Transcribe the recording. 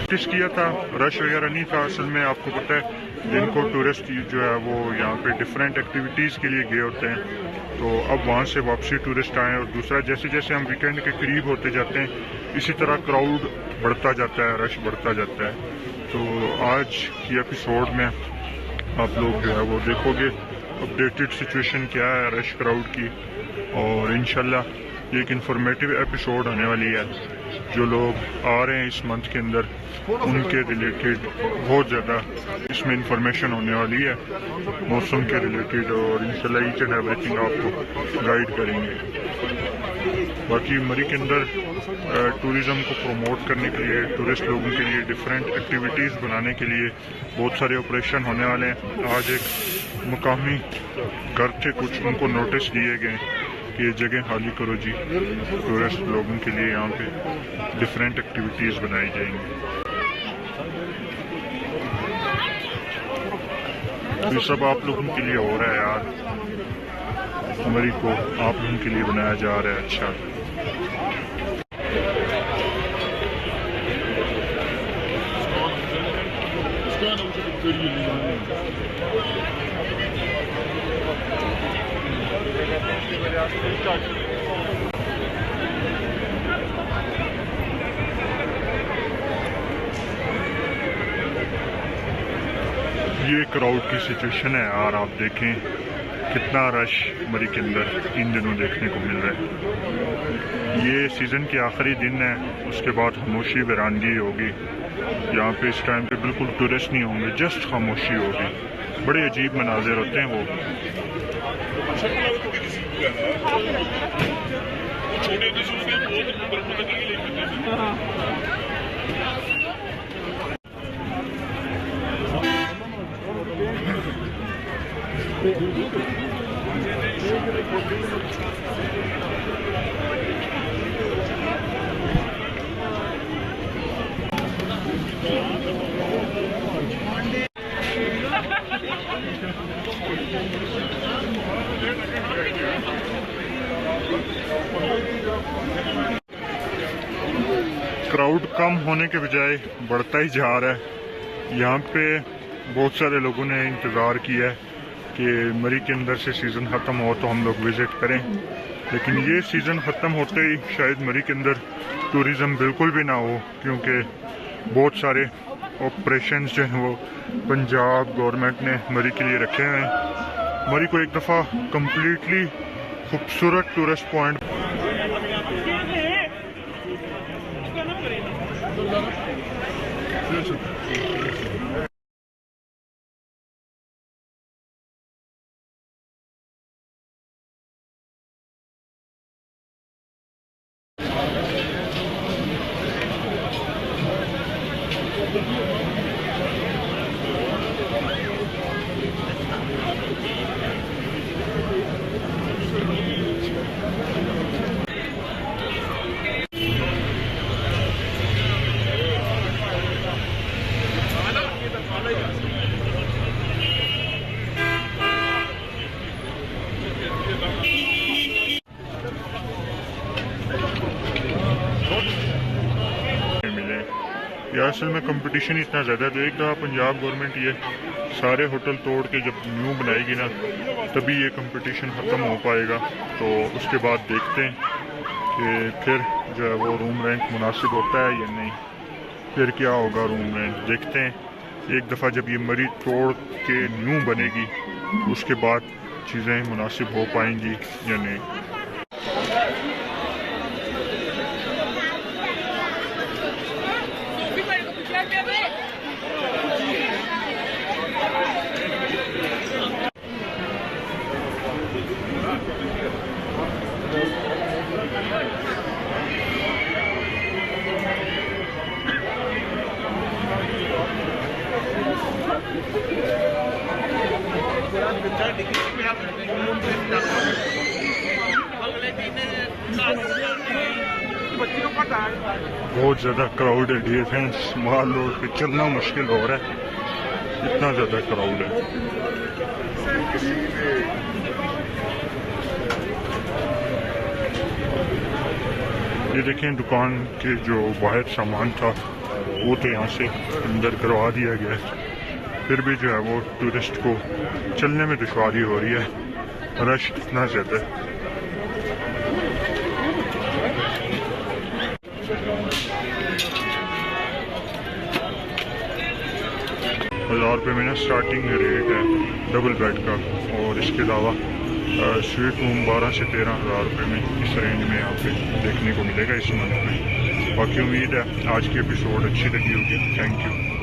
Notice किया था rush वगैरह नहीं था। असल में आपको पता है दिन को टूरिस्ट जो है वो यहाँ पे डिफरेंट एक्टिविटीज़ के लिए गए होते हैं, तो अब वहाँ से वापसी टूरिस्ट आए। और दूसरा जैसे जैसे हम वीकेंड के करीब होते जाते हैं इसी तरह क्राउड बढ़ता जाता है, रश बढ़ता जाता है। तो आज की एपिसोड में आप लोग जो है वो देखोगे अपडेटेड सिचुएशन क्या है रश क्राउड की, और इंशाल्लाह ये एक इंफॉर्मेटिव एपिसोड होने वाली है। जो लोग आ रहे हैं इस मंथ के अंदर उनके रिलेटेड बहुत ज़्यादा इसमें इंफॉर्मेशन होने वाली है मौसम के रिलेटेड, और इंशाल्लाह ईच एंड एवरीथिंग आपको गाइड करेंगे। बाकी मरी के अंदर टूरिज़्म को प्रमोट करने के लिए, टूरिस्ट लोगों के लिए डिफरेंट एक्टिविटीज़ बनाने के लिए बहुत सारे ऑपरेशन होने वाले हैं। आज एक मुकामी घर थे कुछ, उनको नोटिस दिए गए कि ये जगह खाली करो जी, टूरिस्ट लोगों के लिए यहाँ पे डिफरेंट एक्टिविटीज़ बनाई जाएंगी। ये सब आप लोगों के लिए हो रहा है यार, मरी को आप लोगों के लिए बनाया जा रहा है। अच्छा ये क्राउड की सिचुएशन है यार, आप देखें कितना रश मरी के अंदर इन दिनों देखने को मिल रहा है। ये सीज़न के आखिरी दिन है, उसके बाद खामोशी वीरानगी होगी यहाँ पे। इस टाइम पे बिल्कुल टूरिस्ट नहीं होंगे, जस्ट खामोशी होगी। बड़े अजीब मनाजिर होते हैं वो। क्राउड कम होने के बजाय बढ़ता ही जा रहा है। यहाँ पे बहुत सारे लोगों ने इंतज़ार किया है कि मरी के अंदर से सीज़न ख़त्म हो तो हम लोग विज़िट करें, लेकिन ये सीज़न ख़त्म होते ही शायद मरी के अंदर टूरिज़्म बिल्कुल भी ना हो, क्योंकि बहुत सारे ऑपरेशंस जो हैं वो पंजाब गवर्नमेंट ने मरी के लिए रखे हैं। मरी को एक दफ़ा कम्प्लीटली खूबसूरत टूरिस्ट पॉइंट या असल में कंपटीशन इतना ज़्यादा है। तो एक दफ़ा पंजाब गवर्नमेंट ये सारे होटल तोड़ के जब न्यू बनाएगी ना तभी ये कंपटीशन ख़त्म हो पाएगा। तो उसके बाद देखते हैं कि फिर जो है वो रूम रेंट मुनासिब होता है या नहीं, फिर क्या होगा रूम रेंट देखते हैं। एक दफ़ा जब ये मरी तोड़ के न्यू बनेगी उसके बाद चीज़ें मुनासिब हो पाएंगी या नहीं। बहुत ज़्यादा क्राउड है डिफेंस मॉल रोड पे, चलना मुश्किल हो रहा है, इतना ज़्यादा क्राउड है। ये देखें दुकान के जो बाहर सामान था वो तो यहाँ से अंदर करवा दिया गया है। फिर भी जो है वो टूरिस्ट को चलने में दुश्वारी हो रही है, रश इतना ज़्यादा है। 1000 रुपये में ना स्टार्टिंग रेट है डबल बेड का, और इसके अलावा स्वीट रूम 12 से 13,000 रुपये में इस रेंज में यहाँ पे देखने को मिलेगा इस मंथ में। बाकी उम्मीद है आज की एपिसोड अच्छी लगी होगी। Thank you.